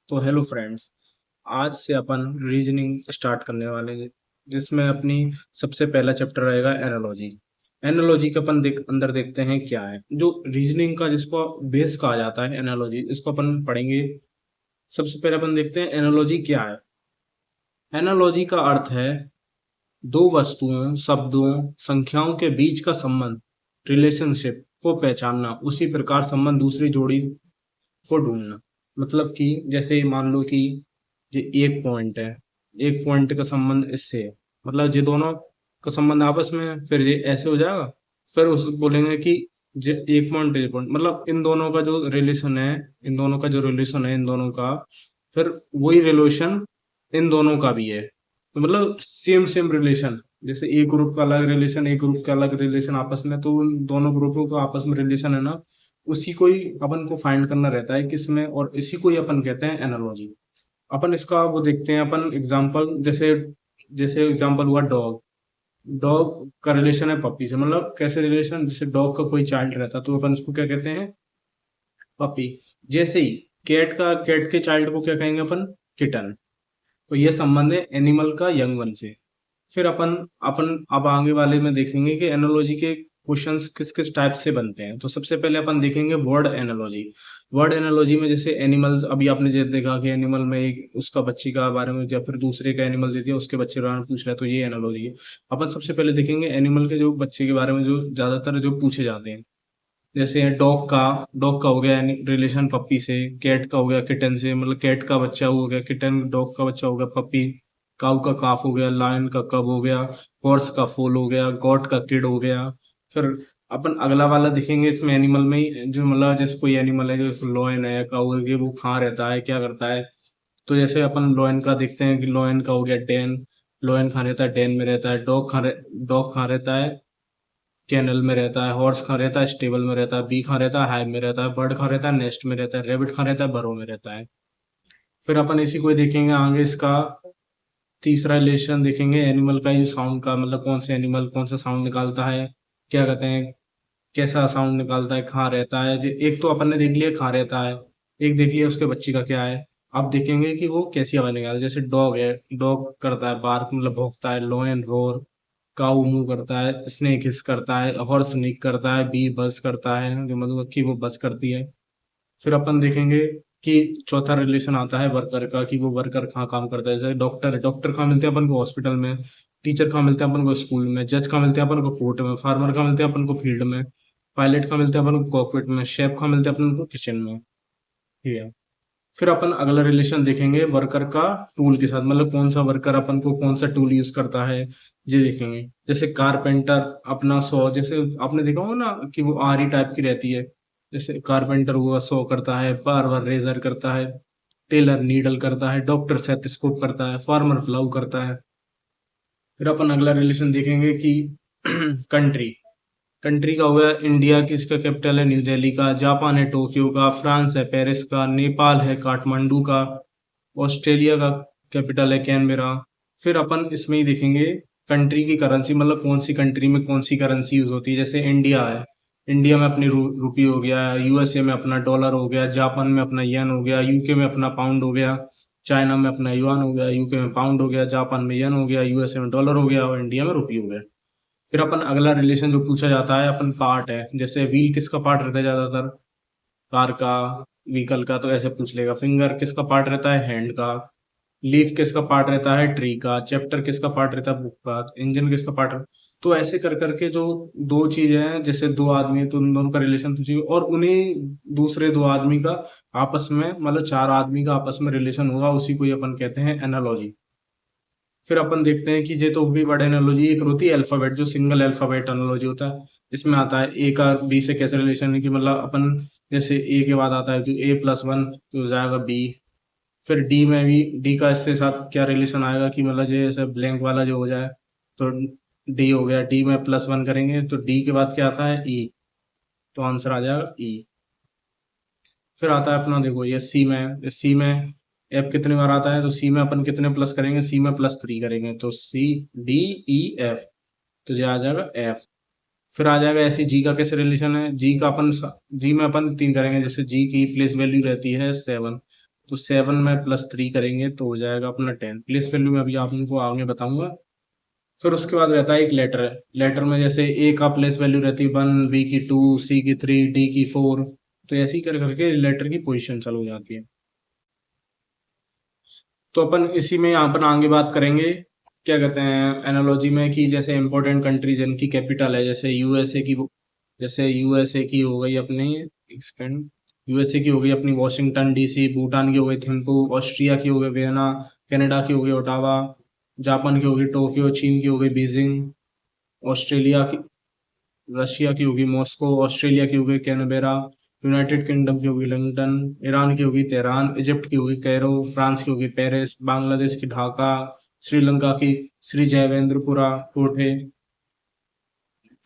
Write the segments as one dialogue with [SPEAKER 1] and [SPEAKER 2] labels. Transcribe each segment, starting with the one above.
[SPEAKER 1] तो hello friends. आज से अपन रीजनिंग स्टार्ट करने वाले हैं, जिसमें अपनी सबसे पहला चैप्टर रहेगा एनालॉजी। एनालॉजी के अपन अंदर देखते हैं क्या है जो रीजनिंग का जिसको बेस कहा जाता है। एनालॉजी इसको अपन पढ़ेंगे। सबसे पहले अपन देखते हैं एनालॉजी क्या है। एनालॉजी का अर्थ है दो वस्तुओं, शब्दों, संख्याओं के बीच का संबंध, रिलेशनशिप को पहचानना, उसी प्रकार संबंध दूसरी जोड़ी को ढूंढना। मतलब कि जैसे मान लो कि ये एक पॉइंट है, एक पॉइंट का संबंध इससे है, मतलब ये दोनों का संबंध आपस में है, फिर ये ऐसे हो जाएगा। फिर उस बोलेंगे कि ये एक पॉइंट, एक पॉइंट, मतलब इन दोनों का जो रिलेशन है, इन दोनों का जो रिलेशन है, इन दोनों का फिर वही रिलेशन इन दोनों का भी है। तो मतलब सेम सेम रिलेशन, जैसे एक ग्रुप का अलग रिलेशन, एक ग्रुप का अलग रिलेशन आपस में, तो उन दोनों ग्रुपों का आपस में रिलेशन है ना, उसी को ही अपन को फाइंड करना रहता है किसमें, और इसी को ही अपन कहते हैं एनालॉजी। अपन इसका वो देखते हैं अपन एग्जांपल, जैसे जैसे एग्जांपल हुआ डॉग। डॉग का रिलेशन है पपी से, मतलब कैसे रिलेशन, जैसे डॉग का कोई चाइल्ड रहता है तो अपन उसको क्या कहते हैं, पपी। जैसे ही कैट के चाइल्ड को क्या कहेंगे अपन, किटन। तो ये संबंध है एनिमल का यंग वन से। फिर अपन अपन अब आगे वाले में देखेंगे कि एनालॉजी के क्वेश्चंस किस किस टाइप से बनते हैं। तो सबसे पहले अपन देखेंगे वर्ड एनालॉजी। वर्ड एनालॉजी में जैसे एनिमल, अभी आपने जैसे देखा कि एनिमल में एक उसका बच्ची का बारे में, या फिर दूसरे का एनिमल दे दिया उसके बच्चे के बारे में पूछ रहा है, तो ये एनालॉजी है। अपन सबसे पहले देखेंगे एनिमल के जो बच्चे के बारे में जो ज्यादातर जो पूछे जाते हैं। जैसे डॉग का हो गया रिलेशन पप्पी से, कैट का हो गया किटन से, मतलब कैट का बच्चा हो गया किटन, डॉग का बच्चा हो गया पप्पी, काऊ का काफ हो गया, लायन का कब हो गया, हॉर्स का फोल हो गया, गॉट का किड हो गया। फिर अपन अगला वाला देखेंगे इसमें एनिमल में ही, जो मतलब जैसे कोई एनिमल है जो लॉयन है, काऊ है, कि वो कहाँ रहता है, क्या करता है। तो जैसे अपन लॉयन का देखते हैं कि लॉयन का हो गया डेन। लॉयन कहाँ रहता है, डेन में रहता है। डॉग कहाँ रहता है, कैनल में रहता है। हॉर्स कहाँ रहता है, स्टेबल में रहता है। बी कहाँ रहता है, हाइव में रहता है। बर्ड कहाँ रहता है, नेस्ट में रहता है। रेबिट कहाँ रहता है, बरो में रहता है। फिर अपन इसी को ही देखेंगे आगे, इसका तीसरा रिलेशन देखेंगे एनिमल का, ये साउंड का, मतलब कौन से एनिमल कौन सा साउंड निकालता है, क्या कहते हैं, कैसा साउंड निकालता है, कहाँ रहता है। एक तो अपन ने देख लिया कहाँ रहता है, एक देख लिया उसके बच्चे का क्या है। अब देखेंगे कि वो कैसी आवाज निकालता है। जैसे डॉग है, डॉग करता है बार्क, मतलब भौंकता है। लोयन रोर, काऊ मुंह करता है। स्नेक हिस करता है। हॉर्स निक करता है। बी बस करता है, जो मधुमक्खी वो बस करती है। फिर अपन देखेंगे कि चौथा रिलेशन आता है वर्कर का, कि वो वर्कर कहाँ काम करता है। जैसे डॉक्टर है, डॉक्टर कहाँ मिलते हैं अपन को, हॉस्पिटल में। टीचर कहाँ मिलते हैं अपन को, स्कूल में। जज कहाँ मिलते हैं अपन को, कोर्ट में। फार्मर कहाँ मिलते हैं अपन को, फील्ड में। पायलट कहाँ मिलते हैं अपन को, कॉकपिट में। शेफ कहाँ मिलते हैं अपन को, किचन में। ठीक है। फिर अपन अगला रिलेशन देखेंगे वर्कर का टूल के साथ, मतलब कौन सा वर्कर अपन को कौन सा टूल यूज करता है, ये देखेंगे। जैसे कारपेंटर अपना सॉ, जैसे आपने देखा होगा ना कि वो आरी टाइप की रहती है। जैसे कारपेंटर हुआ सॉ करता है, बार्बर रेजर करता है, टेलर नीडल करता है, डॉक्टर स्टेथोस्कोप करता है, फार्मर प्लाऊ करता है। फिर अपन अगला रिलेशन देखेंगे कि कंट्री। कंट्री का हो गया इंडिया, किसका कैपिटल है, न्यू दिल्ली का। जापान है टोक्यो का। फ्रांस है पेरिस का। नेपाल है काठमांडू का। ऑस्ट्रेलिया का कैपिटल है कैनबेरा। फिर अपन इसमें ही देखेंगे कंट्री की करेंसी, मतलब कौन सी कंट्री में कौन सी करेंसी यूज होती है। जैसे इंडिया है, इंडिया में अपनी रुपी हो गया। यूएसए में अपना डॉलर हो गया। जापान में अपना येन हो गया। यूके में अपना पाउंड हो गया। चाइना में अपना युआन हो गया। यूके में पाउंड हो गया। जापान में येन हो गया। यूएसए में डॉलर हो गया, और इंडिया में रुपी हो गया। फिर अपन अगला रिलेशन जो पूछा जाता है, अपन पार्ट है। जैसे व्हील किसका पार्ट रहता है ज्यादातर, कार का, व्हीकल का, तो ऐसे पूछ लेगा। फिंगर किसका पार्ट रहता है, हैंड का। लीफ किसका पार्ट रहता है, ट्री का। चैप्टर किसका पार्ट रहता है, बुक का। इंजन किसका पार्ट है। तो ऐसे कर करके जो दो चीजें हैं, जैसे दो आदमी है तो उन दोनों का रिलेशन पूछिए, और उन्हीं दूसरे दो आदमी का आपस में, मतलब चार आदमी का आपस में रिलेशन होगा, उसी को ही अपन कहते हैं एनालॉजी। फिर अपन देखते हैं कि ये तो भी वर्ड एनालॉजी। एक होती है अल्फाबेट, जो सिंगल अल्फाबेट एनालॉजी होता है। इसमें आता है ए का बी से कैसे रिलेशन है, कि मतलब अपन जैसे ए के बाद आता है तो A+1 तो जाएगा बी। फिर डी में भी डी का इसके साथ क्या रिलेशन आएगा, कि मतलब जैसे ब्लैंक वाला जो हो जाए, तो डी हो गया। डी में +1 करेंगे तो डी के बाद क्या आता है, ई। तो आंसर आ जाएगा ई। फिर आता है अपना, देखो ये सी में एफ कितने बार आता है, तो सी में अपन कितने प्लस करेंगे, सी में +3 करेंगे, तो C D E F, तो ये आ जाएगा एफ। फिर आ जाएगा ऐसे जी का कैसे रिलेशन है। जी में अपन 3 करेंगे। जैसे जी की प्लेस वैल्यू रहती है 7, तो 7 में +3 करेंगे तो हो जाएगा अपना 10। प्लेस वैल्यू में अभी आप उनको आगे बताऊंगा। फिर उसके बाद रहता है एक लेटर। लेटर में जैसे ए का प्लेस वैल्यू रहती है 1, बी की 2, सी की 3, डी की 4। तो ऐसे ही कर करके लेटर की पोजीशन चालू हो जाती है। तो अपन इसी में अपन आगे बात करेंगे, क्या कहते हैं, एनालॉजी में, कि जैसे इंपॉर्टेंट कंट्रीज इनकी कैपिटल है, जैसे यूएसए की। जैसे यूएसए की हो गई अपनी, यूएसए की हो गई अपनी वॉशिंगटन डीसी, भूटान की हो गई थिम्पू, ऑस्ट्रिया की हो गई वियना, कनाडा की हो गई ओटावा, जापान की हो गई टोक्यो, चीन की हो गई बीजिंग, ऑस्ट्रेलिया की, रशिया की होगी मॉस्को, ऑस्ट्रेलिया की होगी कैनबेरा, यूनाइटेड किंगडम की होगी लंदन, ईरान की होगी तेहरान, इजिप्ट की होगी कैरो, फ्रांस की होगी पेरिस, बांग्लादेश की ढाका, श्रीलंका की श्री जयवेंद्रपुरा कोठे,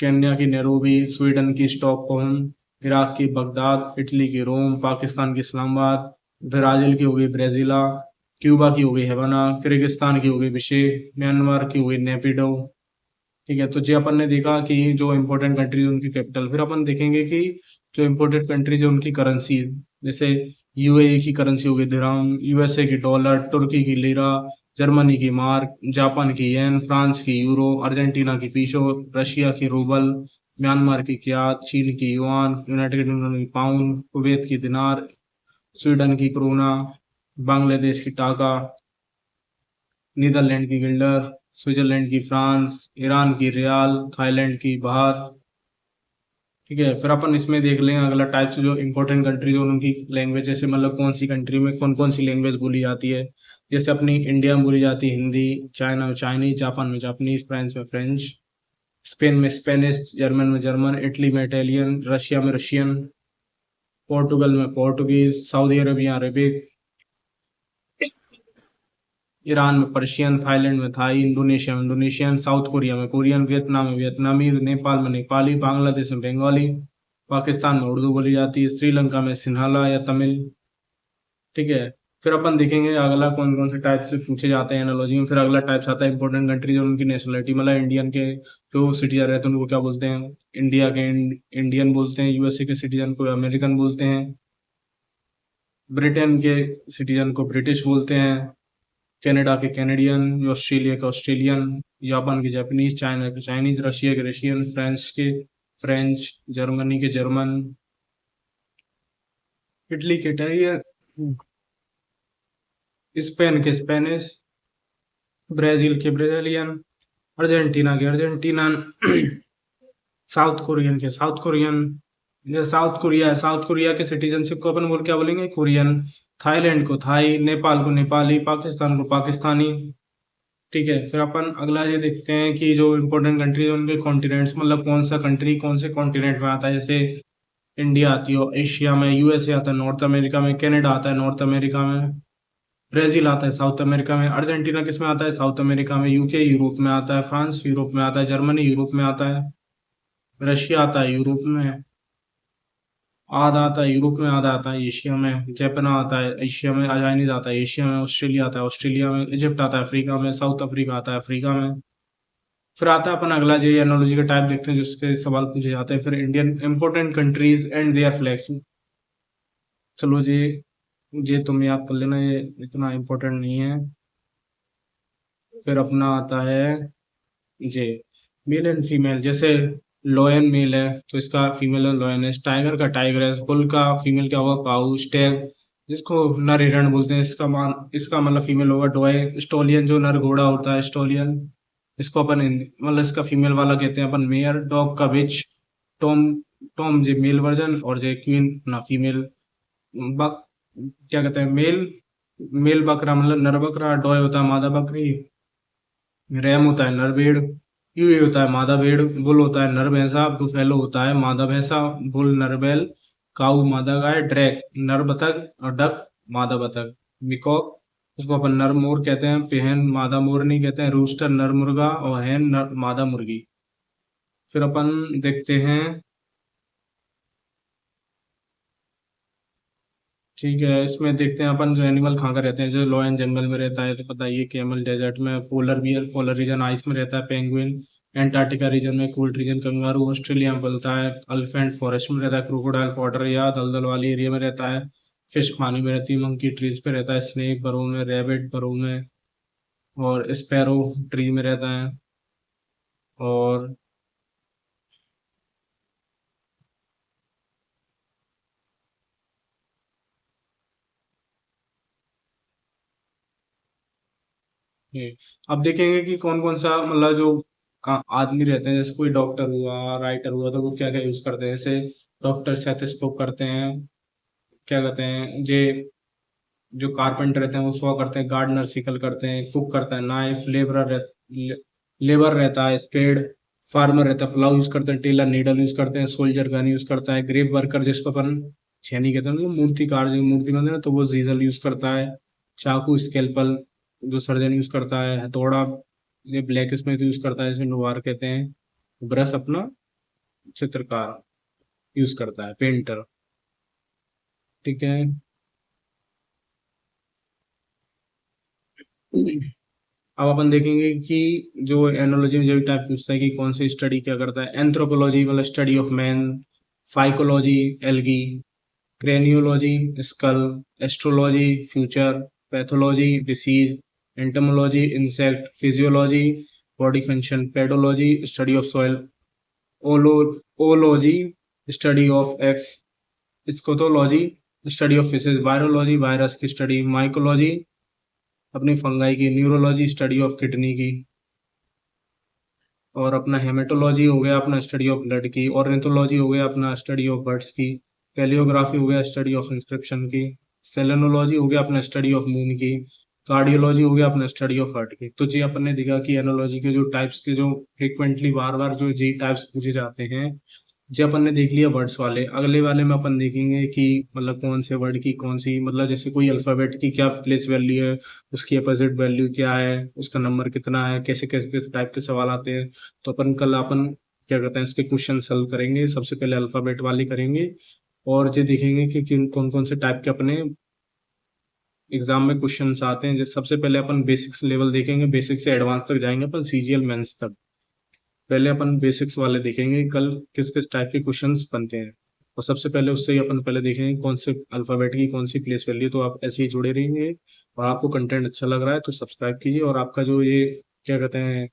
[SPEAKER 1] केन्या की नैरोबी, स्वीडन की स्टॉकहोम, इराक की बगदाद, इटली की रोम, पाकिस्तान की इस्लामाबाद, ब्राजील की होगी ब्रेजिला, क्यूबा की होगी हैवाना, किर्गिस्तान की होगी बिशेक, म्यांमार की होगी नेपिडो। ठीक है, तो जी अपन ने देखा कि जो इम्पोर्टेंट कंट्रीज उनकी कैपिटल। फिर अपन देखेंगे कि जो इम्पोर्टेंट कंट्रीज है उनकी करेंसी। जैसे यूएई की करेंसी होगी दिरहम, यूएसए की डॉलर, तुर्की की लीरा, जर्मनी की मार्क, जापान की येन, फ्रांस की यूरो, अर्जेंटीना की पीसो, रशिया की रूबल, म्यांमार की क्यात, चीन की युआन, यूनाइटेड किंगडम की पाउंड, कुवैत की दिनार, स्वीडन की क्रोना, बांग्लादेश की टाका, नीदरलैंड की गिल्डर, स्विट्जरलैंड की फ्रांस, ईरान की रियाल, थाईलैंड की बाहर। ठीक है, फिर अपन इसमें देख लें अगला टाइप से जो इंपॉर्टेंट कंट्रीज और उनकी लैंग्वेज, जैसे मतलब कौन सी कंट्री में कौन कौन सी लैंग्वेज बोली जाती है। जैसे अपनी इंडिया में बोली जाती है हिंदी, चाइना में चाइनीज, जापान में जापानीज, फ्रांस में फ्रेंच, स्पेन में स्पेनिश, जर्मन में जर्मन, इटली में इटालियन, रशिया में रशियन, पोर्टुगल में Portuguese, Saudi Arabia Arabic, Iran में पर्शियन, थाईलैंड में थाई, इंडोनेशिया में इंडोनेशियन, साउथ कोरिया में कोरियन, वियतनाम में वियतनामी, नेपाल में नेपाली, बांग्लादेश में बंगाली, पाकिस्तान में उर्दू बोली जाती है, श्रीलंका में सिन्हाला या तमिल। ठीक है, फिर अपन देखेंगे अगला कौन कौन से टाइप से पूछे जाते हैं एनालॉजी में। फिर अगला टाइप आता है इंपॉर्टेंट कंट्रीज और उनकी नेशनलिटी, मतलब इंडियन के जो सिटीजन रहते हैं उनको क्या बोलते हैं। इंडिया के इंडियन बोलते हैं, यूएसए के सिटीजन को अमेरिकन बोलते हैं, ब्रिटेन के सिटीजन को ब्रिटिश बोलते हैं, कनाडा के कैनेडियन, ऑस्ट्रेलिया के ऑस्ट्रेलियन, जापान के जापानीज, चाइना के चाइनीज, रशिया के रशियन, फ्रांस के फ्रेंच, जर्मनी के जर्मन, इटली के इटालियन, स्पेन के स्पेनिश, ब्राजील के ब्राजीलियन, अर्जेंटीना के अर्जेंटीनन, साउथ कोरियन के साउथ कोरियन। जो साउथ कोरिया है, साउथ कोरिया के सिटीजनशिप को अपन बोल क्या बोलेंगे, कोरियन। थाईलैंड को थाई, नेपाल को नेपाली, पाकिस्तान को पाकिस्तानी। ठीक है, फिर अपन अगला ये देखते हैं कि जो इम्पोर्टेंट कंट्री है उनके कॉन्टिनेंट्स, मतलब कौन सा कंट्री कौन से कॉन्टिनेंट में आता है। जैसे इंडिया आती है एशिया में, यूएसए आता है नॉर्थ अमेरिका में, कनाडा आता है नॉर्थ अमेरिका में, ब्राजील आता है साउथ अमेरिका में, अर्जेंटीना किस में आता है, साउथ अमेरिका में, यूके यूरोप में आता है, फ्रांस यूरोप में आता है, जर्मनी यूरोप में आता है, रशिया आता है यूरोप में, आधा आता है यूरोप में, आधा आता है एशिया में, जापान आता है एशिया में, चाइनीज आता है एशिया में, ऑस्ट्रेलिया आता है ऑस्ट्रेलिया में, इजिप्ट आता है अफ्रीका में, साउथ अफ्रीका आता है अफ्रीका में। फिर आता है अपन अगला जो एनालॉजी का टाइप देखते हैं जिसके सवाल पूछे जाते हैं। फिर Indian important countries and their flags. चलो जी, ये तुम याद कर लेना, ये इतना इम्पोर्टेंट नहीं है। फिर अपना आता है जे मेल एंड फीमेल। जैसे लॉयन मेल है तो इसका फीमेल है लॉयनेस, टाइगर का टाइग्रेस, बुल का फीमेल क्या होगा काऊ, स्टैग जिसको नर हिरण बोलते हैं इसका मतलब फीमेल होगा डॉय, स्टोलियन जो नर घोड़ा होता है स्टोलियन, इसको अपन मतलब इसका फीमेल वाला कहते हैं अपन मेयर। डॉग का बिच, टॉम, टॉम जे मेल वर्जन, और जे क्वीन ना फीमेल। बक क्या कहते हैं, मेल मेल बकरा मतलब नर बकरा, डॉय होता है मादा बकरी, रैम होता है नर भेड़, यूए होता है मादा भेड़, बुल होता है नर भैंसा, बुफेलो होता है मादा भैंसा, बुल नर बैल, काऊ मादा गाय, ड्रैक नर बतख, और डक मादा बतख, मिकॉक उसको अपन नर मोर कहते हैं, पेहन मादा मोर नहीं कहते हैं, रूस्टर नर मुर्गा, और हैन नर मादा मुर्गी। फिर अपन देखते हैं, ठीक है, इसमें देखते हैं अपन जो एनिमल कहाँ का रहते हैं। जो लॉयन जंगल में रहता है तो पता ही है, कैमल डेजर्ट में, polar bear polar region ice में रहता है, पेंगुइन एंटार्क्टिका रीजन में, कोल्ड रीजन कंगारू ऑस्ट्रेलिया में पलता है, एलिफेंट फॉरेस्ट में रहता है, क्रोकोडाइल वाटर या दलदल वाली एरिया में रहता है, फिश पानी में रहती है, मंकी ट्रीज पे रहता है, स्नेक बरो में, रैबिट बरो में, और स्पैरो ट्री में रहता है। और ये अब देखेंगे कि कौन कौन सा मतलब जो आदमी रहते हैं, जैसे कोई डॉक्टर हुआ, राइटर हुआ, तो वो क्या क्या यूज करते हैं। जैसे डॉक्टर स्टेथोस्कोप करते हैं, क्या कहते हैं जे, जो कारपेंटर रहते हैं वो सॉ करते हैं, गार्डनर सिकल करते हैं, कुक करता है नाइफ, लेबर रहता है स्पेड, फार्मर रहता है प्लाउ यूज करते हैं, टेलर नीडल यूज करते हैं, सोल्जर गन यूज करता है, ग्रेव वर्कर जिसको अपन छेनी कहते हैं, जो मूर्तिकार जो मूर्ति बनाते हैं ना, तो वो जीजल यूज करता है, चाकू स्केलपल जो सर्जन यूज करता है, हथौड़ा ये ब्लैक स्मिथ यूज करता है, जिसे नुवार कहते हैं, ब्रश अपना चित्रकार यूज करता है, पेंटर। ठीक है। अब अपन देखेंगे कि जो एनोलॉजी में जो टाइप पूछता है कि कौन सी स्टडी क्या करता है। एंथ्रोपोलॉजी मतलब study of man, phycology algae, craniology skull, astrology future, pathology disease, entomology insect, physiology body function, pedology study of soil, ओलो ओलॉजी स्टडी ऑफ एक्स, स्कोटोलॉजी study of fishes, virology virus की study, mycology अपनी fungi की, neurology study of kidney की, और अपना haematology हो गया अपना स्टडी ऑफ ब्लड की, ऑर्निथोलॉजी हो गया अपना स्टडी ऑफ बर्ड्स की, पैलियोग्राफी हो गया स्टडी ऑफ इंस्क्रिप्शन की, सेलेनोलॉजी हो गया अपना स्टडी ऑफ मून की, कार्डियोलॉजी हो गया अपना स्टडी ऑफ हार्ट की। तो जी अपन ने देखा कि एनोलॉजी के जो टाइप्स के जो फ्रिक्वेंटली बार बार जो जी टाइप्स पूछे जाते हैं, जी अपन ने देख लिया वर्ड्स वाले। अगले वाले में अपन देखेंगे कि मतलब कौन से वर्ड की कौन सी, मतलब जैसे कोई अल्फाबेट की क्या प्लेस वैल्यू है, उसकी अपोजिट वैल्यू क्या है, उसका नंबर कितना है, कैसे कैसे टाइप के सवाल आते हैं। तो अपन कल अपन क्या कहते हैं इसके क्वेश्चन सॉल्व करेंगे। सबसे पहले अल्फाबेट वाले करेंगे, और ये देखेंगे कि किन कौन कौन से टाइप के अपने एग्जाम में क्वेश्चंस आते हैं। जैसे सबसे पहले अपन बेसिक्स लेवल देखेंगे, बेसिक्स से एडवांस तक जाएंगे अपन, सीजीएल मेंस तक। पहले अपन बेसिक्स वाले देखेंगे कल किस किस टाइप के क्वेश्चंस बनते हैं। और सबसे पहले उससे ही अपन पहले देखेंगे कौन से अल्फाबेट की कौन सी प्लेस वैल्यू। तो आप ऐसे ही जुड़े रहिए, और आपको कंटेंट अच्छा लग रहा है तो सब्सक्राइब कीजिए। और आपका जो ये क्या कहते हैं,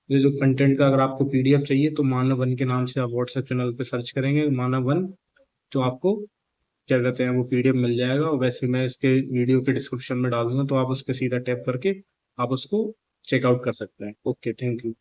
[SPEAKER 1] ये जो कंटेंट का अगर आपको पीडीएफ चाहिए तो मानव वन के नाम से आप व्हाट्सएप चैनल पे सर्च करेंगे मानव वन, तो आपको क्या कहते हैं वो पीडीएफ मिल जाएगा। और वैसे मैं इसके वीडियो के डिस्क्रिप्शन में डाल दूंगा, तो आप उस पर सीधा टैप करके आप उसको चेकआउट कर सकते हैं। Okay, thank you.